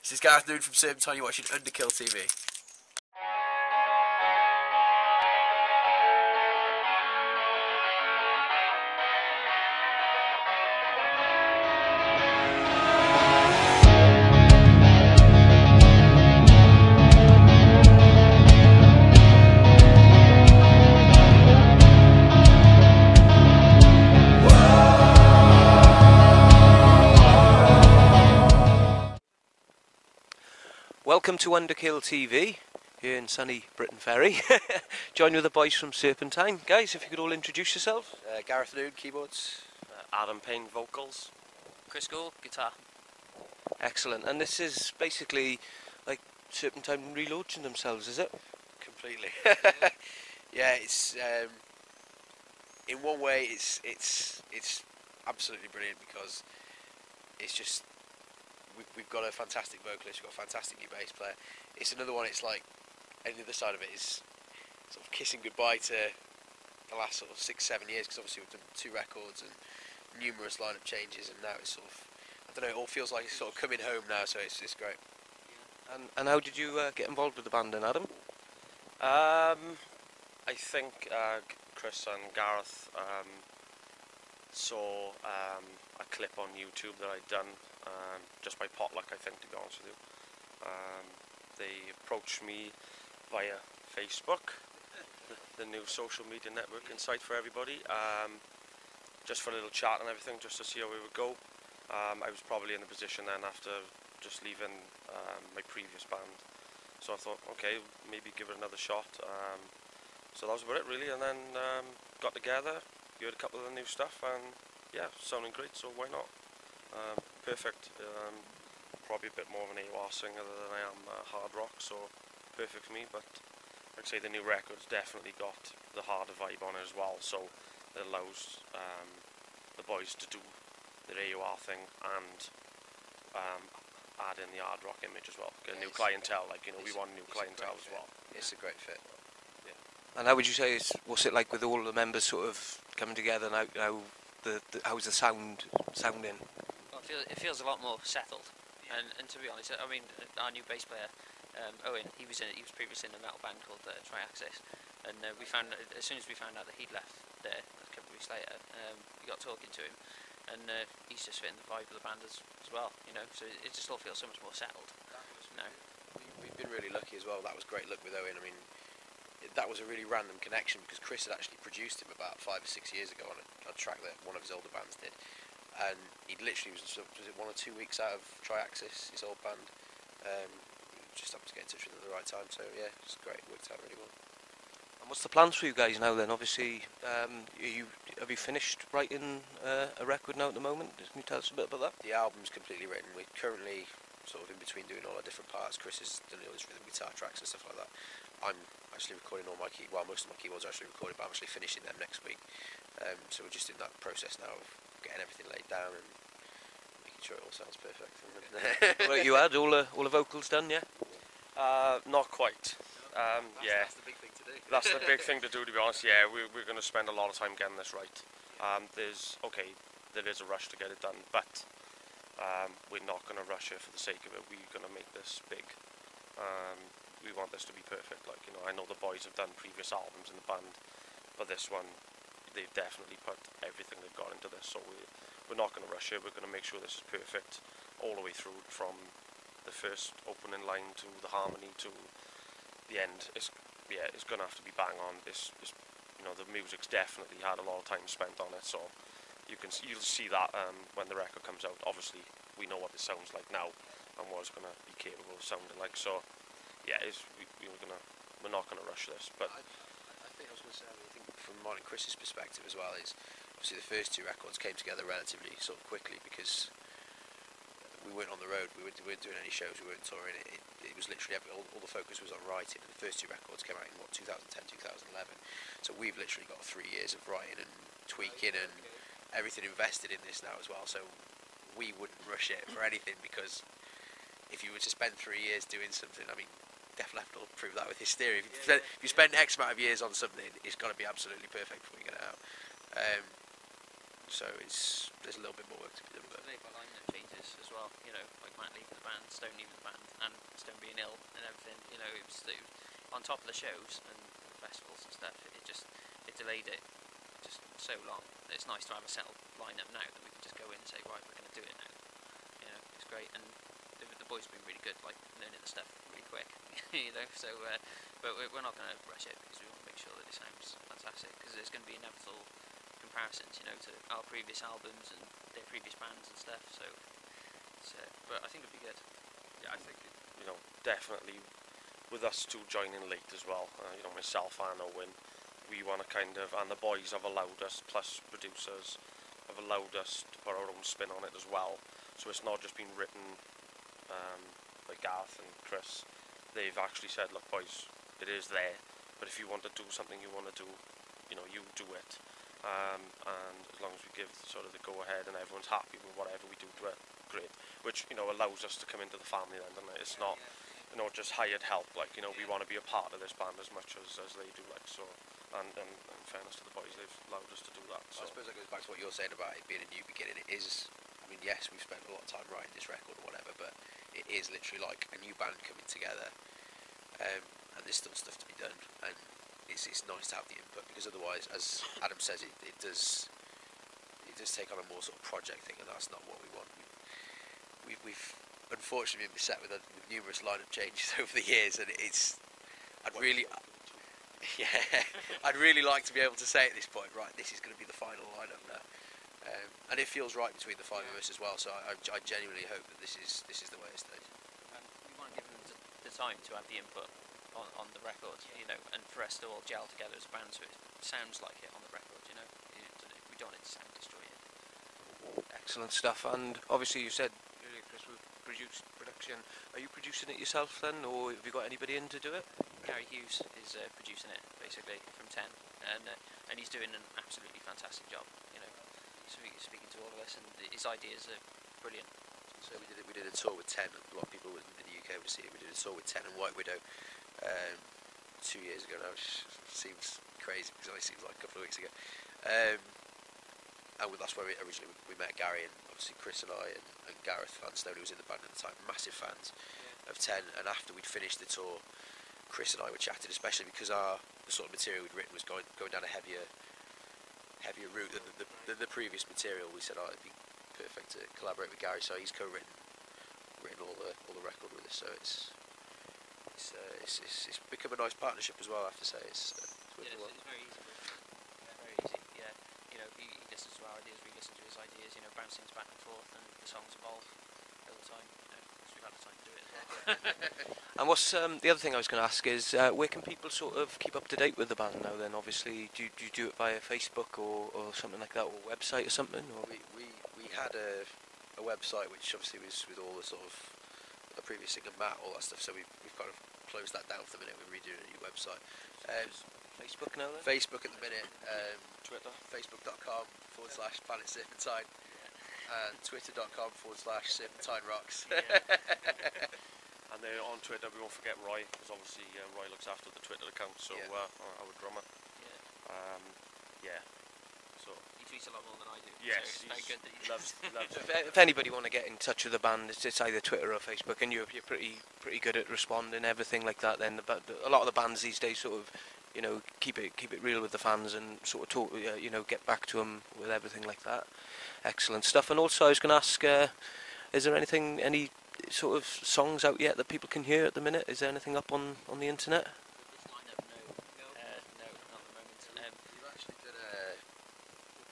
This is Gareth Noon from Serpentine. You're watching Underkill TV. Welcome to Underkill TV, here in sunny Britain Ferry. Join with the boys from Serpentine. Guys, if you could all introduce yourselves. Gareth Noon, keyboards. Adam Payne, vocals. Chris Gould, guitar. Excellent. And this is basically like Serpentine relaunching themselves, is it? Completely. Yeah, it's in one way it's absolutely brilliant because it's just we've got a fantastic vocalist, we've got a fantastic new bass player. It's another one. It's like, and the other side of it is sort of kissing goodbye to the last sort of 6-7 years, because obviously we've done 2 records and numerous lineup changes, and now it's sort of, I don't know, it all feels like it's sort of coming home now, so it's great. And how did you get involved with the band then, Adam? I think Chris and Gareth saw a clip on YouTube that I'd done just by potluck, I think, to be honest with you. They approached me via Facebook, the new social media networking site for everybody, just for a little chat and everything, just to see how we would go. I was probably in a position then after just leaving my previous band, so I thought, okay, maybe give it another shot. So that was about it really, and then got together, heard a couple of the new stuff, and yeah, sounding great, so why not? Perfect. Probably a bit more of an AOR singer than I am hard rock, so perfect for me. But I'd say the new record's definitely got the harder vibe on it as well, so it allows the boys to do their AOR thing and add in the hard rock image as well. Get a new clientele, like, you know, we want new clientele as well. It's a great fit. Yeah. And how would you say what's it like with all the members sort of coming together now? How's the sounding? Well, it feels a lot more settled. And to be honest, I mean, our new bass player, Owen, he was previously in a metal band called Triaxis, and we found, as soon as we found out that he'd left there a couple of weeks later, we got talking to him, and he's just fitting the vibe of the band as well, you know. So it just all feels so much more settled. We've been really lucky as well. That was great luck with Owen. I mean, that was a really random connection because Chris had actually produced him about 5 or 6 years ago on a track that one of his older bands did. And he literally was it 1 or 2 weeks out of Triaxis, his old band. Just happened to get in touch with him at the right time, so yeah, it's great, it worked out really well. And what's the plans for you guys now then? Obviously, have you finished writing a record now at the moment? Can you tell us a bit about that? The album's completely written. We're currently sort of in between doing all our different parts. Chris has done all his rhythm guitar tracks and stuff like that. I'm actually recording all my most of my keyboards are actually recorded, but I'm actually finishing them next week. So we're just in that process now of getting everything laid down and making sure it all sounds perfect. Well, you had all the vocals done, yeah? Not quite. Yeah. That's the big thing to do. That's the big thing to do, to be honest. Yeah, we're going to spend a lot of time getting this right. There is a rush to get it done, but we're not going to rush it for the sake of it. We're going to make this big. We want this to be perfect. Like, you know, I know the boys have done previous albums in the band, but this one, they've definitely put everything they've got into this. So we're not going to rush it. We're going to make sure this is perfect all the way through, from the first opening line to the harmony to the end. It's going to have to be bang on. You know, the music's definitely had a lot of time spent on it, so you'll see that when the record comes out. Obviously, we know what this sounds like now and what it's going to be capable of sounding like. So, yeah, we're not going to rush this. But I think I was going to say, I think from mine and Chris's perspective as well, is obviously the first 2 records came together relatively sort of quickly because we weren't on the road, we weren't doing any shows, we weren't touring. It was literally all the focus was on writing, and the first 2 records came out in 2010, 2011. So we've literally got 3 years of writing and tweaking and everything invested in this now as well. So we wouldn't rush it for anything, because if you were to spend 3 years doing something, I mean, Def Leppard will prove that with Hysteria. If you spend X amount of years on something, it's got to be absolutely perfect before you get it out. So there's a little bit more work to be done. But Labour lineup changes as well, you know, like Matt leaving the band, Stone leaving the band. honest, on top of the shows and the festivals and stuff, it delayed it just so long. It's nice to have a settled lineup now that we can just go in and say, right, we're going to do it now. You know, it's great, and the boys have been really good, like learning the stuff really quick. You know, so but we're not going to rush it because we want to make sure that it sounds fantastic, because there's going to be inevitable comparisons, you know, to our previous albums and their previous bands and stuff. So, but I think it'll be good. Yeah, I think, you know, definitely with us two joining late as well, you know, myself and Owen, we want to kind of, and the boys have allowed us, plus producers have allowed us to put our own spin on it as well. So it's not just been written by Garth and Chris. They've actually said, look boys, it is there, but if you want to do something you want to do, you know, you do it. And as long as we give sort of the go-ahead and everyone's happy with whatever we do to it, great. Which, you know, allows us to come into the family then, doesn't it? It's not, you know, just hired help. Like, you know, we want to be a part of this band as much as they do. Like, so, and in fairness to the boys, they've allowed us to do that. So I suppose that goes back to what you're saying about it being a new beginning. It is, I mean, yes, we've spent a lot of time writing this record or whatever, but it is literally like a new band coming together, and there's still stuff to be done, and it's nice to have the input, because otherwise, as Adam says, it does take on a more sort of project thing, and that's not what we want. We've unfortunately been beset with numerous lineup changes over the years, and I'd really like to be able to say at this point, right, this is going to be the final lineup now, and it feels right between the five of us as well. So I genuinely hope that this is the way it stays. And we want to give them the time to have the input on the record, you know, and for us to all gel together as a band so it sounds like it on the record, you know. We don't want it to sound disjointed. Excellent stuff. And obviously you said earlier, Chris, we've produced production. Are you producing it yourself then, or have you got anybody in to do it? Gary Hughes is producing it, basically, from 10, and he's doing an absolutely fantastic job, you know, speaking to all of us, and his ideas are brilliant. So we did a tour with 10. A lot of people in the UK would see it. We did a tour with 10 and White Widow 2 years ago now, which seems crazy because it only seems like a couple of weeks ago. And that's where we met Gary, and obviously Chris and I and Gareth Vanstone, who was in the band at the time, massive fans of 10. And after we'd finished the tour, Chris and I were chatting, especially because the sort of material we'd written was going down a heavier route than the previous material. We said, it'd be perfect to collaborate with Gary, so he's co-written all the record with us. So it's become a nice partnership as well. I have to say, it's working well. It's very easy. Very easy. Yeah, you know, he listens to our ideas, we listen to his ideas. You know, bounce things back and forth, and the songs evolve all the time. You know, because we've had the time to do it as well. And what's the other thing I was going to ask is, where can people sort of keep up to date with the band now then? Obviously, do you do it via Facebook or something like that, or website or something? Or? We had a website which obviously was with all the sort of the previous singer Matt, all that stuff, so we've kind of closed that down for the minute. We're redoing a new website. Facebook now then? Facebook at the minute, Twitter, facebook.com/Planet Serpentine, and twitter.com/Serpentine Rocks. And then on Twitter, we won't forget Roy, because obviously Roy looks after the Twitter account, so our drummer. Yeah. So He tweets a lot more than I do. yes, so it's very good that he loves If anybody want to get in touch with the band, it's either Twitter or Facebook, and you're pretty good at responding, everything like that. Then a lot of the bands these days sort of, you know, keep it real with the fans and sort of talk, you know, get back to them with everything like that. Excellent stuff. And also, I was going to ask, is there any sort of songs out yet that people can hear at the minute? Is there anything up on the internet? This lineup, no, not at the moment.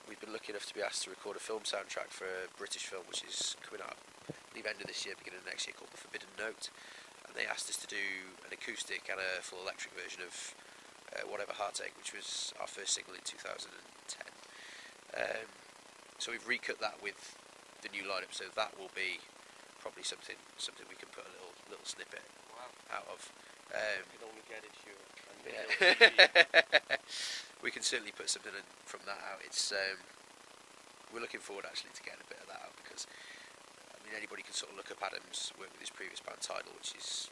We've been lucky enough to be asked to record a film soundtrack for a British film which is coming out, I believe, end of this year, beginning of next year, called The Forbidden Note. And they asked us to do an acoustic and a full electric version of Whatever Heartache, which was our first single in 2010. So we've recut that with the new lineup, so that will be probably something we can put a little snippet out of. You can only get it here. We can certainly put something from that out. It's we're looking forward actually to getting a bit of that out, because I mean, anybody can sort of look up Adam's work with his previous band Tidal, which is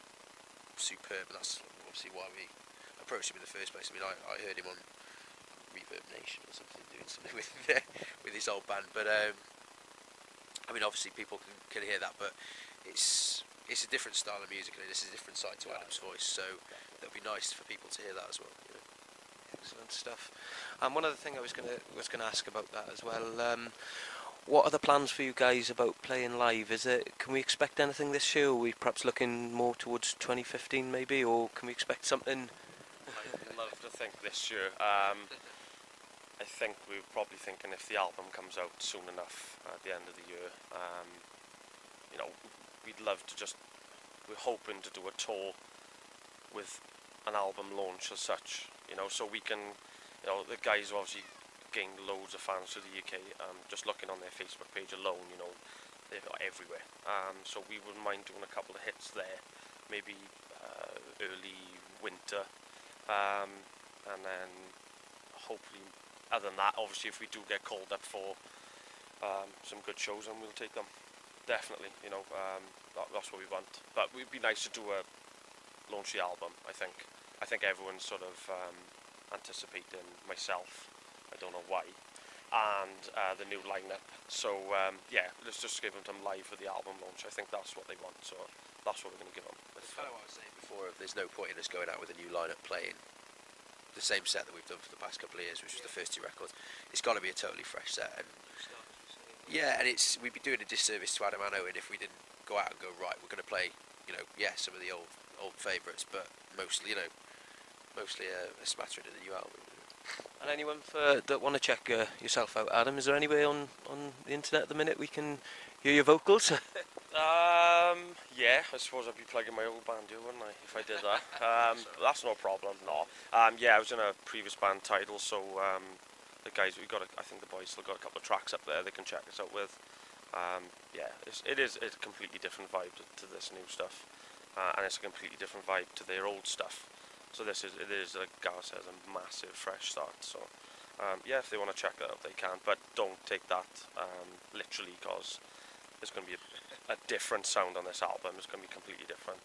superb, and that's obviously why we approached him in the first place. I mean, I heard him on Reverb Nation or something, doing something with his old band, but I mean, obviously people can hear that, but it's it's a different style of music, and this is a different side to Adam's voice. So it'll be nice for people to hear that as well. You know? Excellent stuff. And one other thing I was gonna ask about that as well. What are the plans for you guys about playing live? Can we expect anything this year? Are we perhaps looking more towards 2015 maybe, or can we expect something? I'd love to think this year. I think we're probably thinking if the album comes out soon enough at the end of the year, you know, we'd love to we're hoping to do a tour with an album launch as such, you know, so we can, you know, the guys obviously gained loads of fans to the UK, just looking on their Facebook page alone, you know, they're everywhere, so we wouldn't mind doing a couple of hits there, maybe early winter, and then hopefully, other than that, obviously if we do get called up for some good shows, then we'll take them, definitely, you know, that's what we want, but it'd be nice to do launch the album. I think everyone's sort of anticipating, myself, I don't know why, and the new lineup. So yeah, let's just give them some live for the album launch. I think that's what they want, so that's what we're going to give them. It's kind of what I was saying before. There's no point in us going out with a new lineup playing the same set that we've done for the past couple of years, which was the first two records. It's got to be a totally fresh set, and yeah, and we'd be doing a disservice to Adam and Owen if we didn't go out and go, right, we're going to play, you know, yeah, some of the old favourites, but mostly, you know, a smattering of the new album. And anyone that want to check yourself out, Adam, is there any way on the internet at the minute we can hear your vocals? Yeah, I suppose I'd be plugging my old band here, wouldn't I, if I did that? That's no problem, no. Yeah, I was in a previous band, Tidal, so the guys, I think the boys still got a couple of tracks up there they can check us out with. Yeah, it's a completely different vibe to this new stuff, and it's a completely different vibe to their old stuff. So it is, like Gar says, a massive fresh start. So yeah, if they want to check that out, they can, but don't take that literally, because there's going to be a different sound on this album. It's going to be completely different.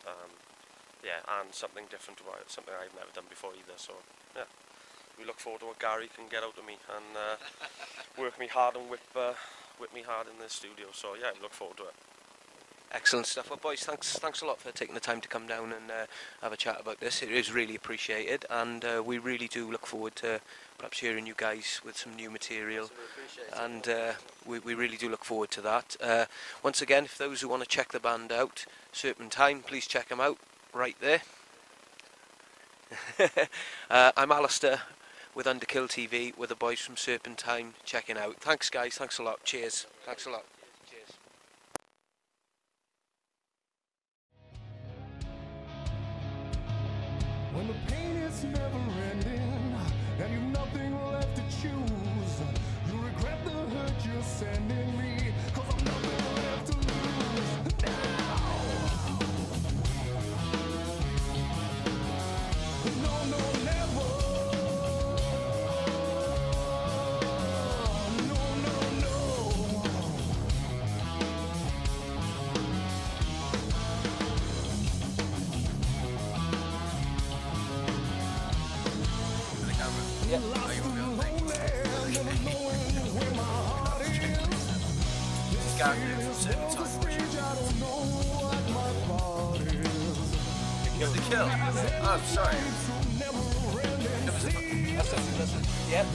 Yeah, and something different, something I've never done before either. So yeah, we look forward to what Gary can get out of me and work me hard and whip me hard in the studio. So yeah, I look forward to it. Excellent stuff. Well, boys, thanks a lot for taking the time to come down and have a chat about this. It is really appreciated, and we really do look forward to perhaps hearing you guys with some new material, and we really do look forward to that. Once again, if those who want to check the band out, Serpentine, please check them out right there. I'm Alistair with Underkill TV with the boys from Serpentine checking out. Thanks, guys. Thanks a lot. Cheers. Thanks a lot. Cheers. When the pain is never ending and you've nothing left to choose, you regret the hurt you're sending me, 'cause I've nothing left to lose now. No, no, never. No, no, no. Yeah. Give the kill. Oh, sorry. That's it. Yeah.